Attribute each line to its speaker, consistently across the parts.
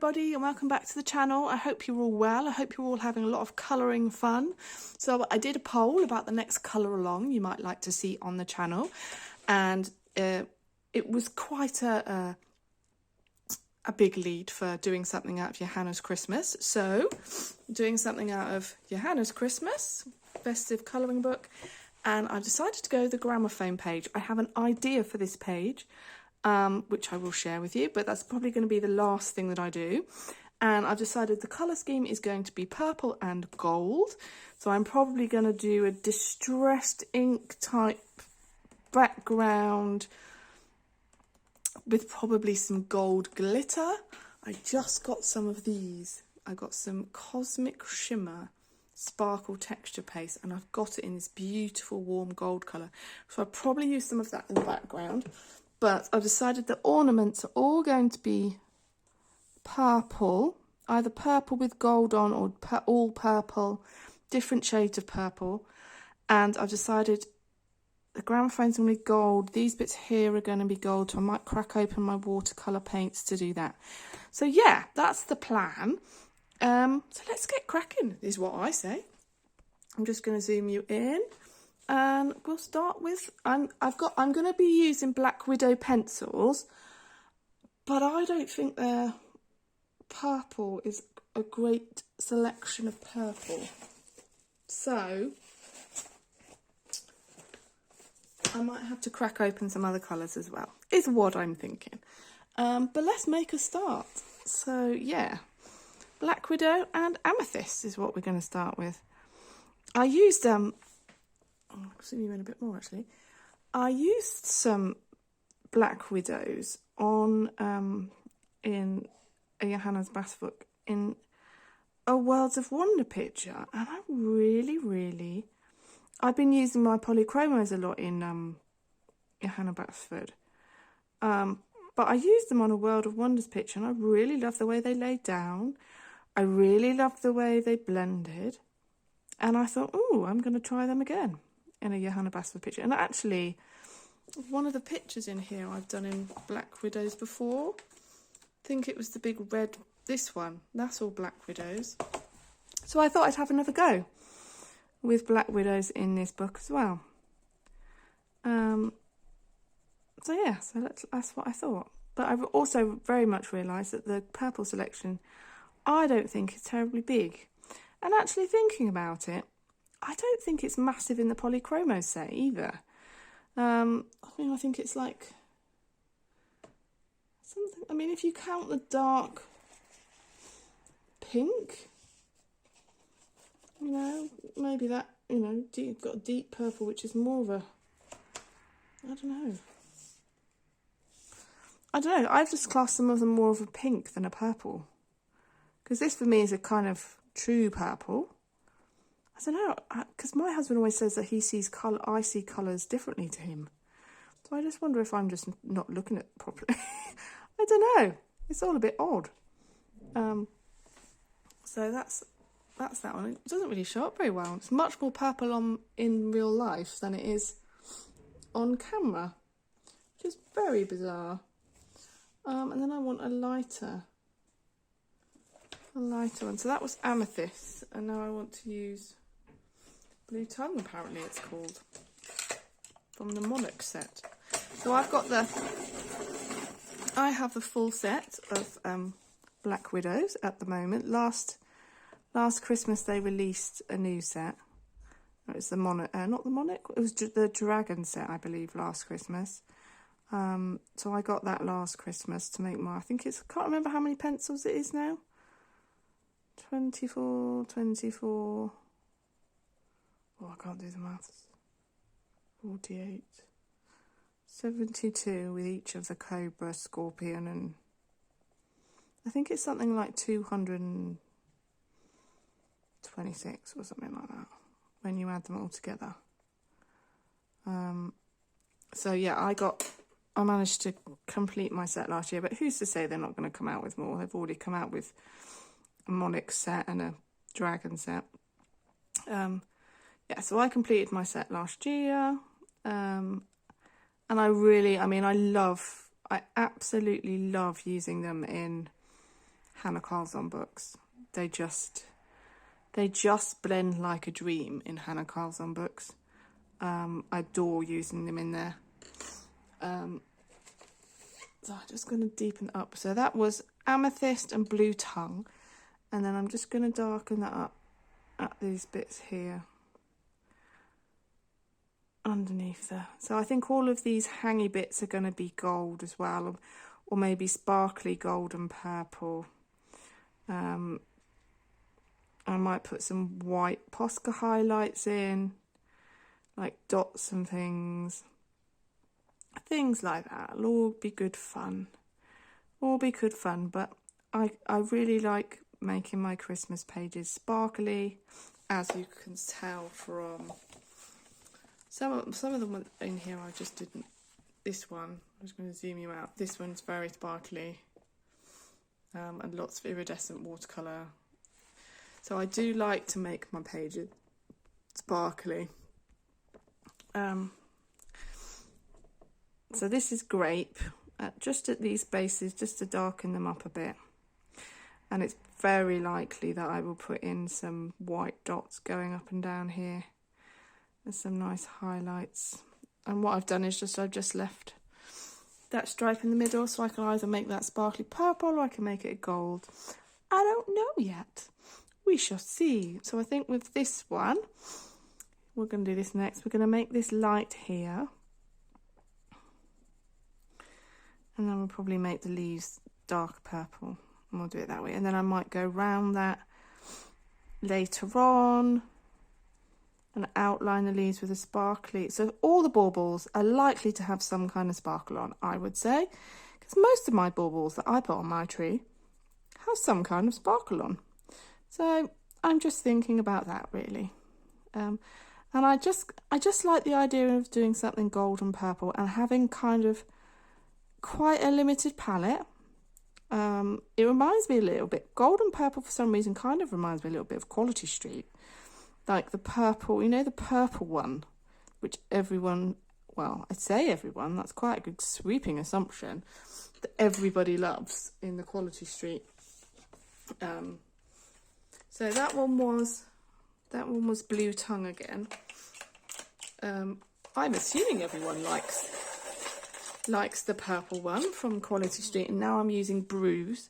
Speaker 1: everybody and welcome back to the channel. I hope you're all well. I hope you're all having a lot of colouring fun. So I did a poll about the next colour along you might like to see on the channel, and it was quite a big lead for doing something out of Johanna's Christmas. So doing something out of Johanna's Christmas festive colouring book, and I decided to go the gramophone page. I have an idea for this page, which I will share with you, but that's probably going to be the last thing that I do. And I've decided the colour scheme is going to be purple and gold. So I'm probably going to do a distressed ink type background with probably some gold glitter. I just got some of these. I got some Cosmic Shimmer Sparkle Texture Paste, and I've got it in this beautiful warm gold colour. So I'll probably use some of that in the background. But I've decided the ornaments are all going to be purple, either purple with gold on or all purple, different shades of purple. And I've decided the gramophone's going to be gold. These bits here are going to be gold, so I might crack open my watercolour paints to do that. So yeah, that's the plan. So let's get cracking, is what I say. I'm just going to zoom you in. And we'll start with, I'm going to be using Black Widow pencils, but I don't think their purple is a great selection of purple. So I might have to crack open some other colours as well, is what I'm thinking. But let's make a start. So yeah, Black Widow and Amythyst is what we're going to start with. I used I'll zoom you in a bit more actually. I used some Black Widows on in a Johanna's Bass book in a Worlds of Wonder picture, and I really I've been using my polychromos a lot in Johanna Bassford, but I used them on a World of Wonders picture, and I really love the way they laid down. I really loved the way they blended, and I thought, oh, I'm going to try them again in a Johanna Bassford picture. And actually, one of the pictures in here I've done in Black Widows before. I think it was the big red, this one. That's all Black Widows. So I thought I'd have another go with Black Widows in this book as well. So yeah, so that's what I thought. But I've also very much realised that the purple selection, I don't think is terribly big. And actually thinking about it, I don't think it's massive in the polychromos set either. I think it's like something, I mean, if you count the dark pink, you know, maybe that, you know, you've got a deep purple, which is more of a, I don't know. I've just classed some of them more of a pink than a purple. Because this for me is a kind of true purple. I don't know, because my husband always says that he sees colour, I see colours differently to him. So I just wonder if I'm just not looking at it properly. I don't know. It's all a bit odd. So that's that one. It doesn't really show up very well. It's much more purple in real life than it is on camera, which is very bizarre. And then I want a lighter one. So that was Amythyst, and now I want to use Blue Tongue, apparently it's called, from the Monarch set. So I have the full set of Black Widows at the moment. Last Christmas they released a new set. It was the Monarch, not the Monarch, it was the Dragon set, I believe, last Christmas. So I got that last Christmas to make my, I can't remember how many pencils it is now. 24. Oh, I can't do the maths. 48. 72 with each of the Cobra, Scorpion, and I think it's something like 226 or something like that when you add them all together. So yeah, I managed to complete my set last year, but who's to say they're not going to come out with more? They've already come out with a Monarch set and a Dragon set. Yeah, so I completed my set last year, and I absolutely love using them in Hannah Carlson books. They just blend like a dream in Hannah Carlson books. I adore using them in there. So I'm just going to deepen up. So that was Amethyst and Blue Tongue. And then I'm just going to darken that up at these bits here. Underneath there. So I think all of these hangy bits are going to be gold as well. Or maybe sparkly gold and purple. I might put some white Posca highlights in. Like dots and things. Things like that. It'll all be good fun. All be good fun. But I really like making my Christmas pages sparkly, as you can tell from some of them in here. I just didn't. This one, I'm just going to zoom you out. This one's very sparkly, and lots of iridescent watercolour. So I do like to make my pages sparkly. So this is grape, just at these bases, just to darken them up a bit. And it's very likely that I will put in some white dots going up and down here. There's some nice highlights. And what I've done is I've just left that stripe in the middle, so I can either make that sparkly purple or I can make it gold. I don't know yet. We shall see. So I think with this one, we're going to do this next. We're going to make this light here. And then we'll probably make the leaves dark purple. And we'll do it that way. And then I might go round that later on and outline the leaves with a sparkly. So all the baubles are likely to have some kind of sparkle on, I would say. Because most of my baubles that I put on my tree have some kind of sparkle on. So I'm just thinking about that, really. And I just like the idea of doing something gold and purple and having kind of quite a limited palette. It reminds me a little bit, gold and purple for some reason kind of reminds me a little bit of Quality Street. Like the purple, you know, the purple one, which everyone, well, I'd say everyone, that's quite a good sweeping assumption, that everybody loves in the Quality Street. So that one was Blue Tongue again. I'm assuming everyone likes the purple one from Quality Street, and now I'm using Bruise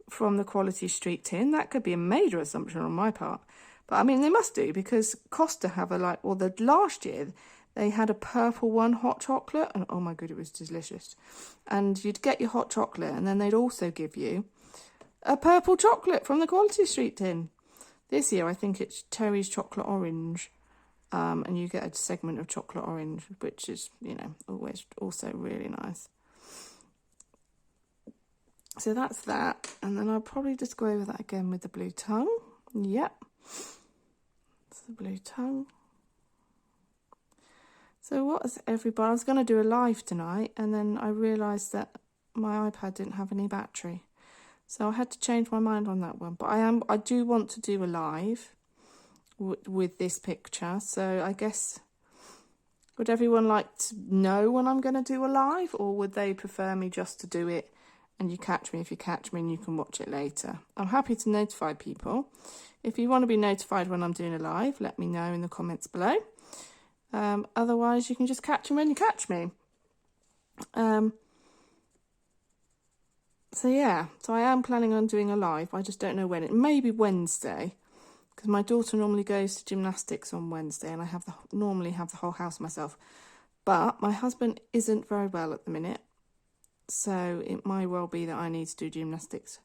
Speaker 1: from the Quality Street tin. That could be a major assumption on my part, but I mean they must do, because Costa have the last year they had a purple one, hot chocolate, and oh my god, it was delicious. And you'd get your hot chocolate and then they'd also give you a purple chocolate from the Quality Street tin. This year I think it's Terry's chocolate orange. And you get a segment of chocolate orange, which is, you know, always also really nice. So that's that. And then I'll probably just go over that again with the Blue Tongue. Yep. That's the Blue Tongue. So what is everybody... I was going to do a live tonight, and then I realised that my iPad didn't have any battery. So I had to change my mind on that one. But I do want to do a live with this picture, so I guess, would everyone like to know when I'm going to do a live, or would they prefer me just to do it and you catch me if you catch me and you can watch it later? I'm happy to notify people. If you want to be notified when I'm doing a live, let me know in the comments below. Otherwise you can just catch me when you catch me. So yeah, so I am planning on doing a live. I just don't know when. It may be Wednesday, because my daughter normally goes to gymnastics on Wednesday, and I normally have the whole house myself. But my husband isn't very well at the minute, so it might well be that I need to do gymnastics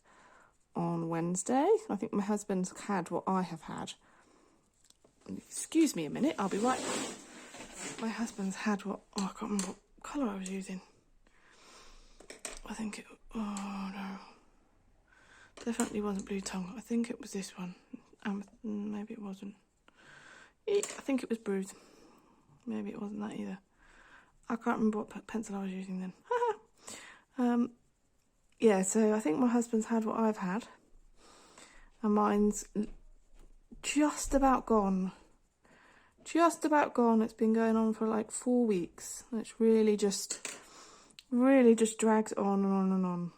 Speaker 1: on Wednesday. I think my husband's had what I have had. Excuse me a minute, I'll be right back. My husband's had what... Oh, I can't remember what colour I was using. I think it... Oh, no. Definitely wasn't Blue Tongue. I think it was this one. Maybe it wasn't. I think it was Bruise. Maybe it wasn't that either. I can't remember what pencil I was using then. Yeah, so I think my husband's had what I've had. And mine's just about gone. Just about gone. It's been going on for like 4 weeks. It's really just drags on and on and on.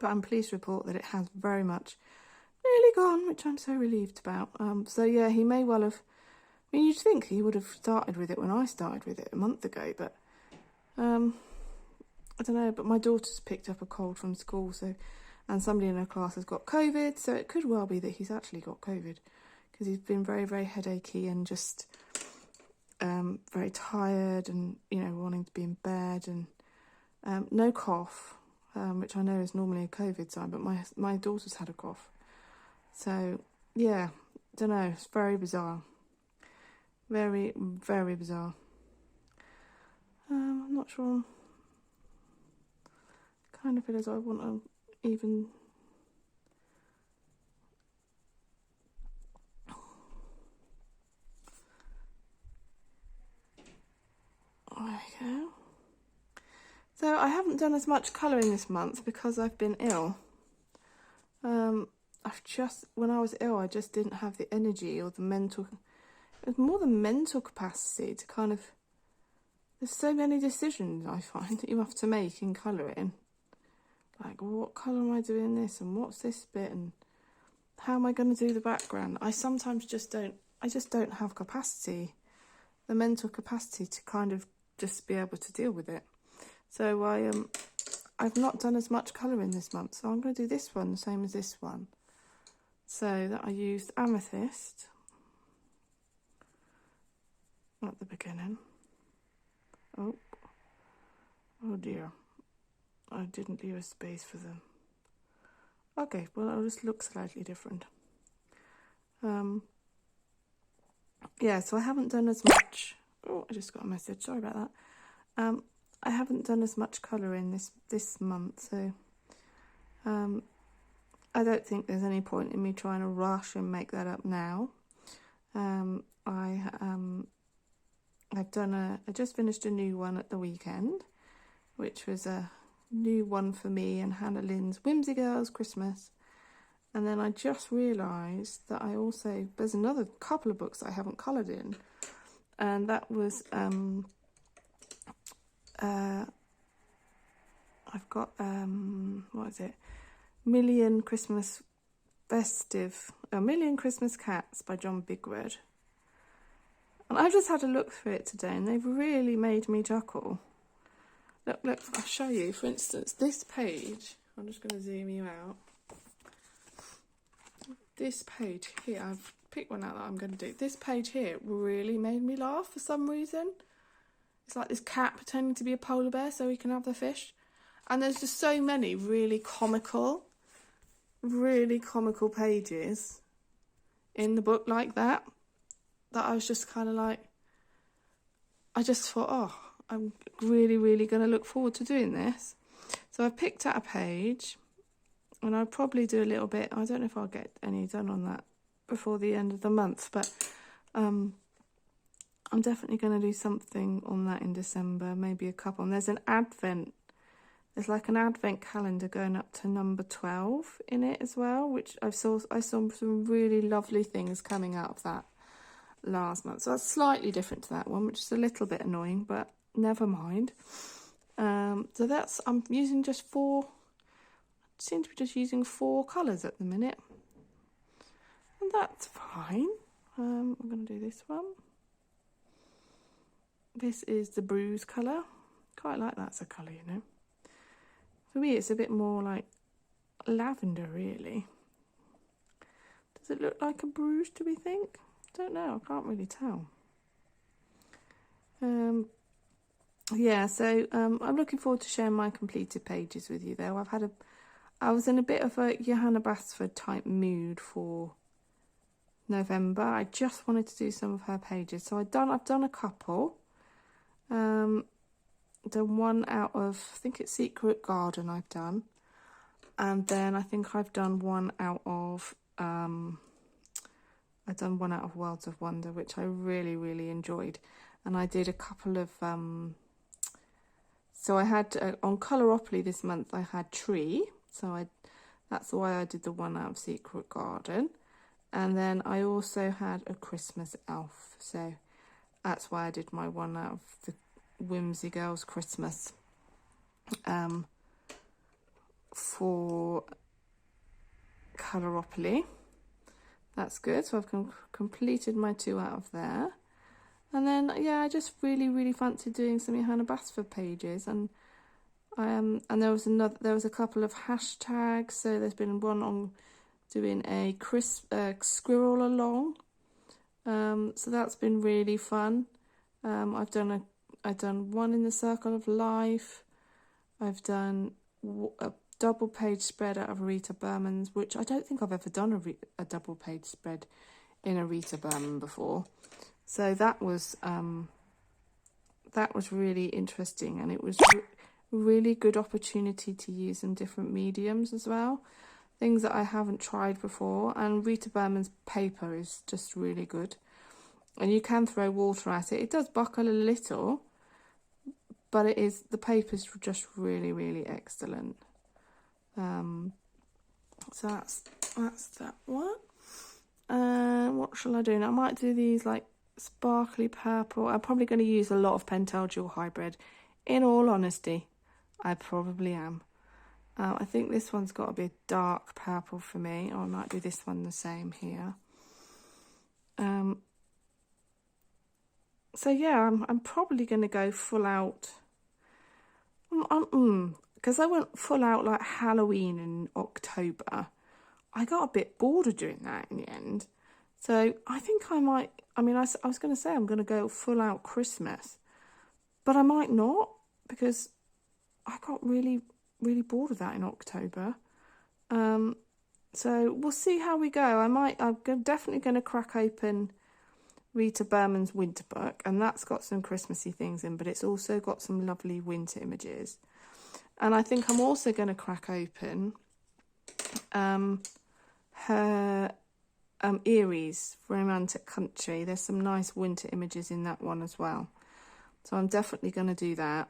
Speaker 1: but I'm pleased to report that it has very much nearly gone, which I'm so relieved about. So yeah, he may well have, I mean, you'd think he would have started with it when I started with it a month ago, but I don't know, but my daughter's picked up a cold from school, so, and somebody in her class has got COVID, so it could well be that he's actually got COVID, because he's been very, very headachy and just very tired and, you know, wanting to be in bed, and no cough, which I know is normally a COVID sign, but my daughter's had a cough. So, yeah, don't know, it's very bizarre. Very, very bizarre. I'm not sure. Kind of feel as I want to even... There we go. So I haven't done as much colouring this month because I've been ill. When I was ill, I just didn't have the energy or the mental... It was more the mental capacity to kind of... There's so many decisions, I find, that you have to make in colouring. Like, well, what colour am I doing this, and what's this bit, and how am I going to do the background? I sometimes just don't have capacity, the mental capacity to kind of just be able to deal with it. So I've not done as much colouring this month, so I'm going to do this one the same as this one. So that I used Amythyst at the beginning. Oh dear, I didn't leave a space for them. Okay, well, it'll just look slightly different. Yeah, so I haven't done as much. Oh, I just got a message, sorry about that. I haven't done as much colouring this month, so I don't think there's any point in me trying to rush and make that up now. I just finished a new one at the weekend, which was a new one for me and Hannah Lynn's Whimsy Girls Christmas. And then I just realised that there's another couple of books that I haven't coloured in, and that was I've got what is it? A Million Christmas Cats by John Bigwood. And I've just had a look through it today, and they've really made me chuckle. Look, I'll show you. For instance, this page, I'm just going to zoom you out. This page here, I've picked one out that I'm going to do. This page here really made me laugh for some reason. It's like this cat pretending to be a polar bear so he can have the fish. And there's just so many really comical pages in the book like that I was just kind of like, I just thought, oh, I'm really, really going to look forward to doing this. So I've picked out a page, and I'll probably do a little bit. I don't know if I'll get any done on that before the end of the month, but I'm definitely going to do something on that in December, maybe a couple. And there's like an advent calendar going up to number 12 in it as well, which I saw some really lovely things coming out of that last month. So that's slightly different to that one, which is a little bit annoying, but never mind. So that's, I'm using just four, seem to be just using 4 colours at the minute. And that's fine. I'm going to do this one. This is the bruise colour. Quite like that as a colour, you know. For me, it's a bit more like lavender, really. Does it look like a bruise, do we think? Don't know, I can't really tell. Yeah, so I'm looking forward to sharing my completed pages with you, though. I was in a bit of a Johanna Basford type mood for November. I just wanted to do some of her pages, so I've done a couple. Done one out of, I think it's Secret Garden I've done, and then I think I've done one out of Worlds of Wonder, which I really, really enjoyed. And I did a couple of so I had on Colourally this month I had Tree, so that's why I did the one out of Secret Garden. And then I also had a Christmas Elf, so that's why I did my one out of the Whimsy Girls Christmas. for Colouralogy. That's good. So I've completed my 2 out of there. And then, yeah, I just really fancied doing some Johanna Christmas pages, and there was a couple of hashtags. So there's been one on doing a squirrel along. So that's been really fun. I've done one in the circle of life. I've done a double page spread out of Rita Berman's, which I don't think I've ever done a double page spread in a Rita Berman before. So that was really interesting, and it was really good opportunity to use some different mediums as well, things that I haven't tried before. And Rita Berman's paper is just really good, and you can throw water at it. It does buckle a little, but the paper's just really excellent. So that's that one. What shall I do now? I might do these like sparkly purple. I'm probably going to use a lot of Pentel Dual Hybrid. In all honesty, I probably am. I think this one's got to be a dark purple for me, or I might do this one the same here. So yeah, I'm probably going to go full out. Because I went full out like Halloween in October. I got a bit bored of doing that in the end. So I think I might, I was going to say I'm going to go full out Christmas, but I might not, because I got really bored of that in October. So we'll see how we go. I'm definitely going to crack open Rita Berman's winter book, and that's got some Christmassy things in, but it's also got some lovely winter images. And I think I'm also going to crack open her Erie's Romantic Country. There's some nice winter images in that one as well, so I'm definitely going to do that.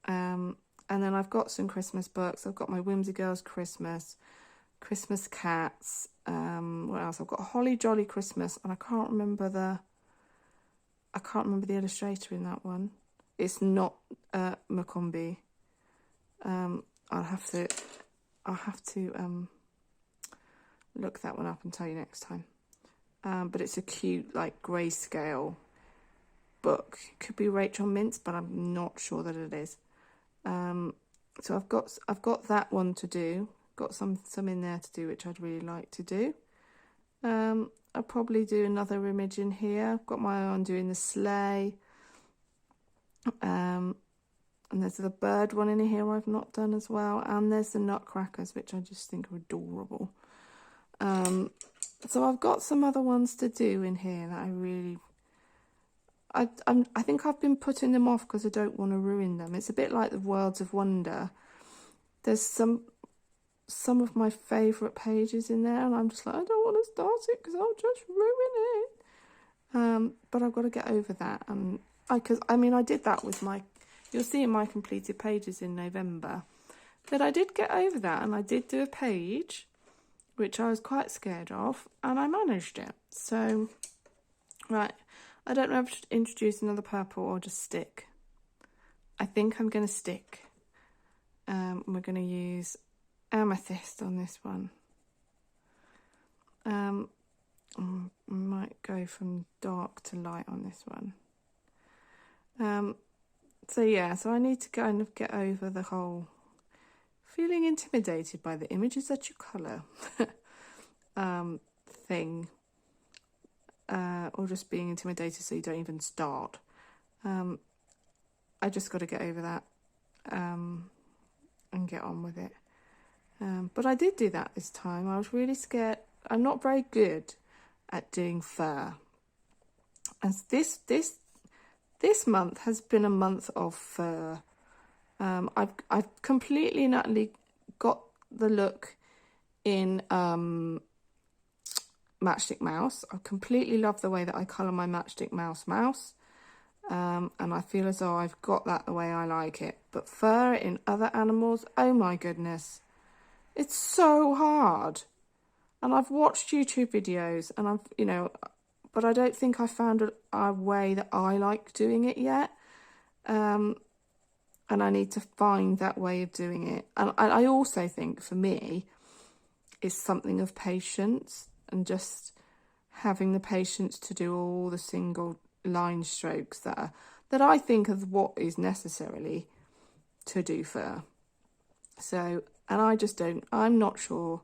Speaker 1: And then I've got some Christmas books. I've got my Whimsy Girls Christmas Cats. What else? I've got Holly Jolly Christmas, and I can't remember the illustrator in that one. It's not McCombie. I'll have to look that one up and tell you next time. But it's a cute, like, grayscale book. It could be Rachel Mintz, but I'm not sure that it is. So I've got that one to do. Got some in there to do, which I'd really like to do. I'll probably do another image in here. I've got my eye on doing the sleigh. And there's the bird one in here I've not done as well. And there's the nutcrackers, which I just think are adorable. So I've got some other ones to do in here that I think I've been putting them off because I don't want to ruin them. It's a bit like the Worlds of Wonder. There's some of my favourite pages in there, and I'm just like, I don't want to start it because I'll just ruin it. But I've got to get over that. And I did that with you'll see in my completed pages in November that I did get over that, and I did do a page which I was quite scared of, and I managed it. So, right, I don't know if I should introduce another purple or just stick. I think I'm going to stick. We're going to use Amythyst on this one. I might go from dark to light on this one. So I need to kind of get over the whole feeling intimidated by the images that you colour thing, or just being intimidated so you don't even start. I just got to get over that and get on with it. But I did do that this time. I was really scared. I'm not very good at doing fur, and this month has been a month of fur. I've completely and utterly got the look in Matchstick Mouse. I completely love the way that I colour my Matchstick Mouse, and I feel as though I've got that the way I like it. But fur in other animals, oh my goodness, it's so hard. And I've watched YouTube videos, and but I don't think I found a way that I like doing it yet. and I need to find that way of doing it. And I also think for me, it's something of patience and just having the patience to do all the single line strokes that I think of what is necessarily to do fur. So, and I just don't, I'm not sure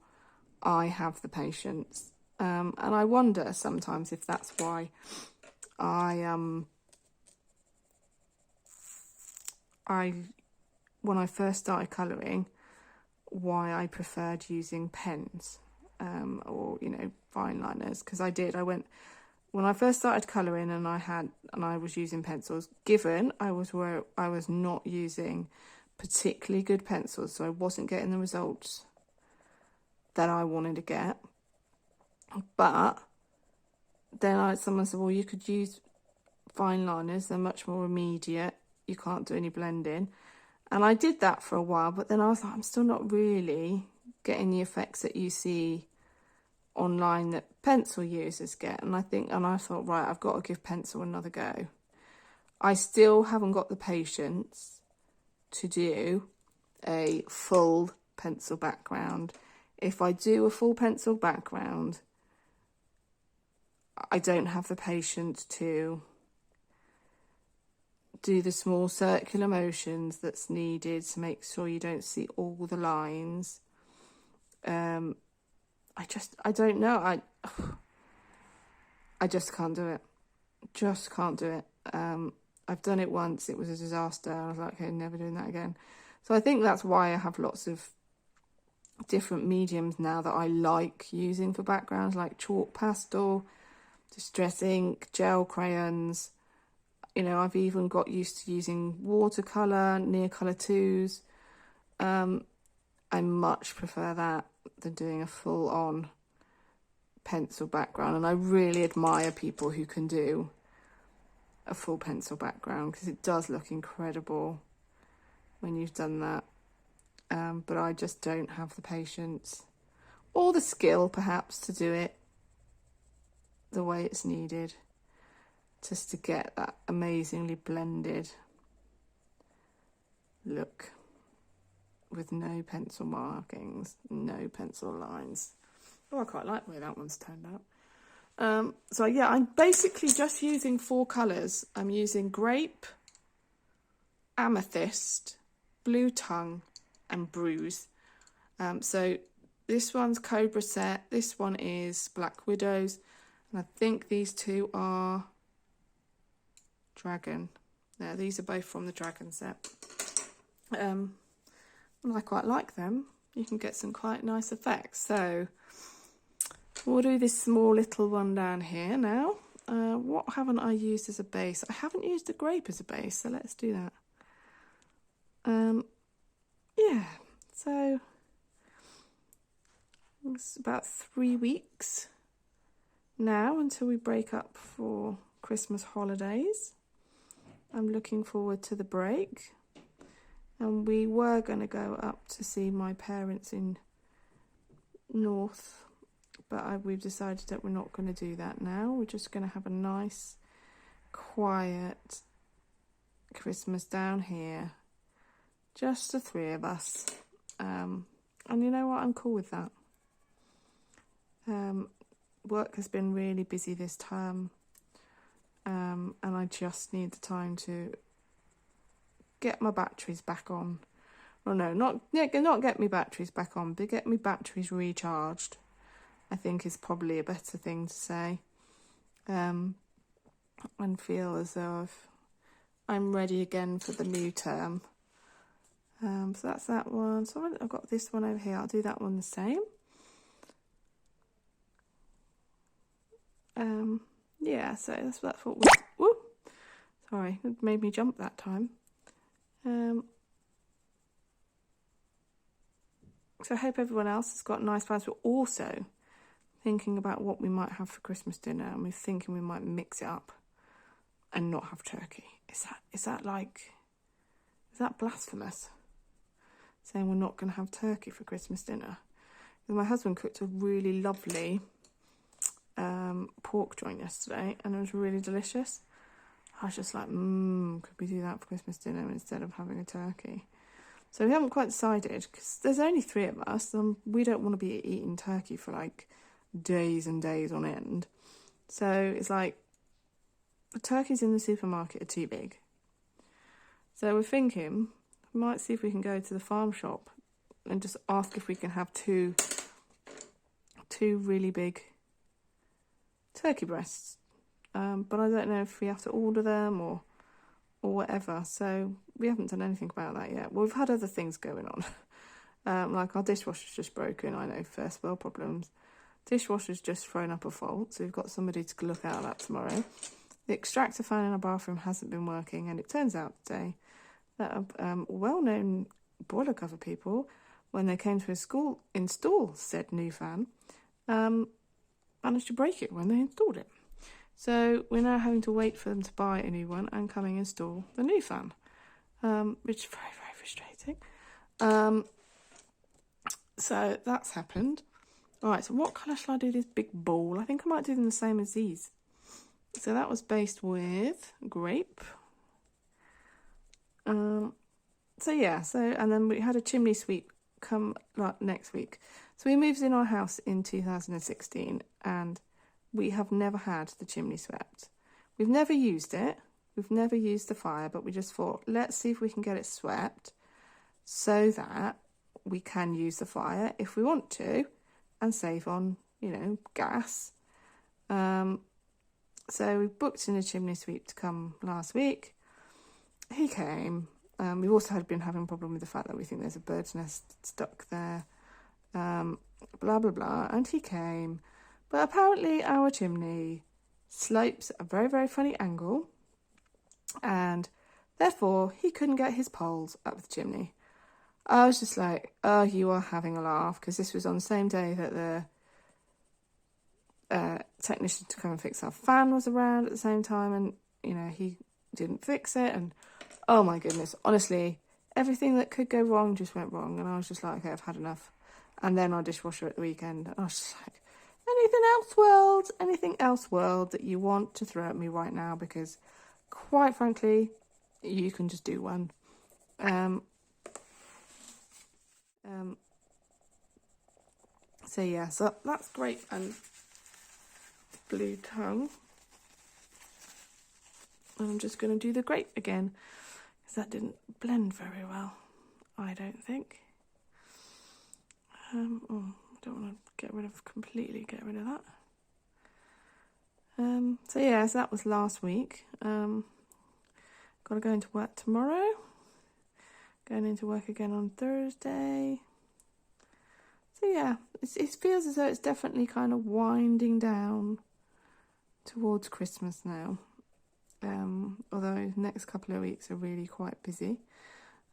Speaker 1: I have the patience. And I wonder sometimes if that's why when I first started colouring, why I preferred using pens, or, you know, fine liners, because when I first started colouring and I was using pencils, given I was not using particularly good pencils, so I wasn't getting the results that I wanted to get. But then someone said, well, you could use fine liners, they're much more immediate, you can't do any blending. And I did that for a while, but then I was like, I'm still not really getting the effects that you see online that pencil users get. And I thought, right, I've got to give pencil another go. I still haven't got the patience to do a full pencil background. If I do a full pencil background, I don't have the patience to do the small circular motions that's needed to make sure you don't see all the lines. I don't know. I just can't do it. Just can't do it. I've done it once. It was a disaster. I was like, okay, never doing that again. So I think that's why I have lots of different mediums now that I like using for backgrounds, like chalk pastel, distress ink, gel crayons. You know, I've even got used to using watercolour, near colour 2s. I much prefer that than doing a full-on pencil background. And I really admire people who can do a full pencil background, because it does look incredible when you've done that. But I just don't have the patience or the skill, perhaps, to do it the way it's needed, just to get that amazingly blended look with no pencil markings, no pencil lines. Oh, I quite like the way that one's turned out. So yeah, I'm basically just using 4 colours. I'm using grape, amethyst, blue tongue and bruise. So this one's Cobra set, this one is Black Widows, and I think these 2 are Dragon. Yeah, these are both from the Dragon set. And I quite like them. You can get some quite nice effects. So we'll do this small little one down here now. What haven't I used as a base? I haven't used the grape as a base, so let's do that. Yeah, so it's about 3 weeks now until we break up for Christmas holidays. I'm looking forward to the break. And we were going to go up to see my parents in North, but we've decided that we're not going to do that now. We're just going to have a nice, quiet Christmas down here. Just the 3 of us. And you know what? I'm cool with that. Work has been really busy this term. And I just need the time to get my batteries back on. Well, no, not get my batteries back on, but get my batteries recharged, I think is probably a better thing to say. And feel as though I'm ready again for the new term. So that's that one. So I've got this one over here. I'll do that one the same. Yeah, so that's what we... Woo! Sorry, it made me jump that time. So I hope everyone else has got nice plans. We're also thinking about what we might have for Christmas dinner, and we're thinking we might mix it up and not have turkey. Is that blasphemous? Saying we're not going to have turkey for Christmas dinner. Because my husband cooked a really lovely pork joint yesterday, and it was really delicious. I was just like, could we do that for Christmas dinner instead of having a turkey? So we haven't quite decided, because there's only 3 of us, and we don't want to be eating turkey for like days and days on end. So it's like, the turkeys in the supermarket are too big. So we're thinking, we might see if we can go to the farm shop and just ask if we can have two really big turkey breasts. But I don't know if we have to order them or whatever. So we haven't done anything about that yet. Well, we've had other things going on. Like our dishwasher's just broken. I know, first world problems. Dishwasher's just thrown up a fault, so we've got somebody to look at that tomorrow. The extractor fan in our bathroom hasn't been working, and it turns out today that well-known boiler cover people, when they came to install said new fan, managed to break it when they installed it. So we're now having to wait for them to buy a new one and come and install the new fan, which is very, very frustrating. So that's happened. All right, so what colour shall I do this big ball? I think I might do them the same as these. So that was based with grape. And then we had a chimney sweep come like next week. So we moved in our house in 2016, and we have never had the chimney swept. We've never used it. We've never used the fire, but we just thought, let's see if we can get it swept so that we can use the fire if we want to and save on, gas. So we booked in a chimney sweep to come last week. He came. We've also been having a problem with the fact that we think there's a bird's nest stuck there. Blah, blah, blah. And he came. But apparently our chimney slopes at a very, very funny angle. And therefore, he couldn't get his poles up the chimney. I was just like, oh, you are having a laugh. Because this was on the same day that the technician to come and fix our fan was around at the same time, and he didn't fix it, and oh my goodness, honestly, everything that could go wrong just went wrong, and I was just like, okay, I've had enough. And then our dishwasher at the weekend, and I was just like, anything else world that you want to throw at me right now, because quite frankly, you can just do one. So that's grape and blue tongue. And I'm just going to do the grape again, because that didn't blend very well, I don't think. I don't want to completely get rid of that. So that was last week. Got to go into work tomorrow. Going into work again on Thursday. So it feels as though it's definitely kind of winding down towards Christmas now. Although the next couple of weeks are really quite busy.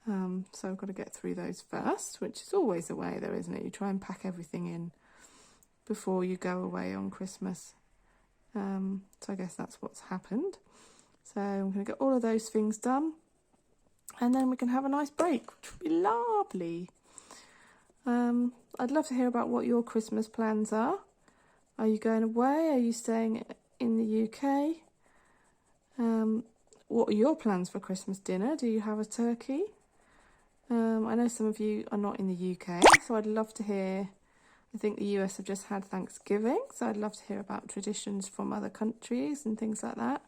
Speaker 1: So I've got to get through those first, which is always the way though, isn't it? You try and pack everything in before you go away on Christmas. So I guess that's what's happened. So I'm going to get all of those things done, and then we can have a nice break, which would be lovely. I'd love to hear about what your Christmas plans are. Are you going away? Are you staying in the UK? What are your plans for Christmas dinner? Do you have a turkey? I know some of you are not in the UK, so I'd love to hear. I think the US have just had Thanksgiving, so I'd love to hear about traditions from other countries and things like that.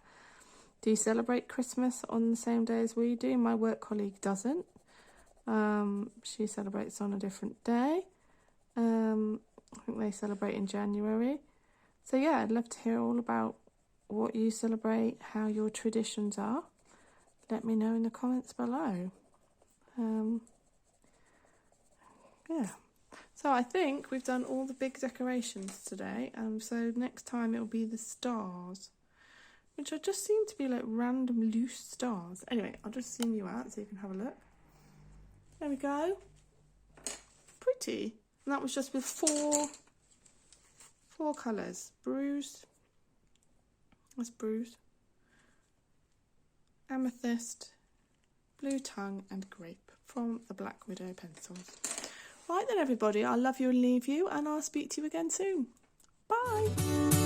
Speaker 1: Do you celebrate Christmas on the same day as we do? My work colleague doesn't. She celebrates on a different day. I think they celebrate in January. So I'd love to hear all about what you celebrate, how your traditions are. Let me know in the comments below. So I think we've done all the big decorations today. So next time it'll be the stars, which just seem to be like random loose stars. Anyway, I'll just zoom you out so you can have a look. There we go. Pretty. And that was just with four colours. Bruise. That's bruise. Amythyst, blue tongue and grape from the Black Widow pencils. Right then everybody, I love you and leave you, and I'll speak to you again soon. Bye.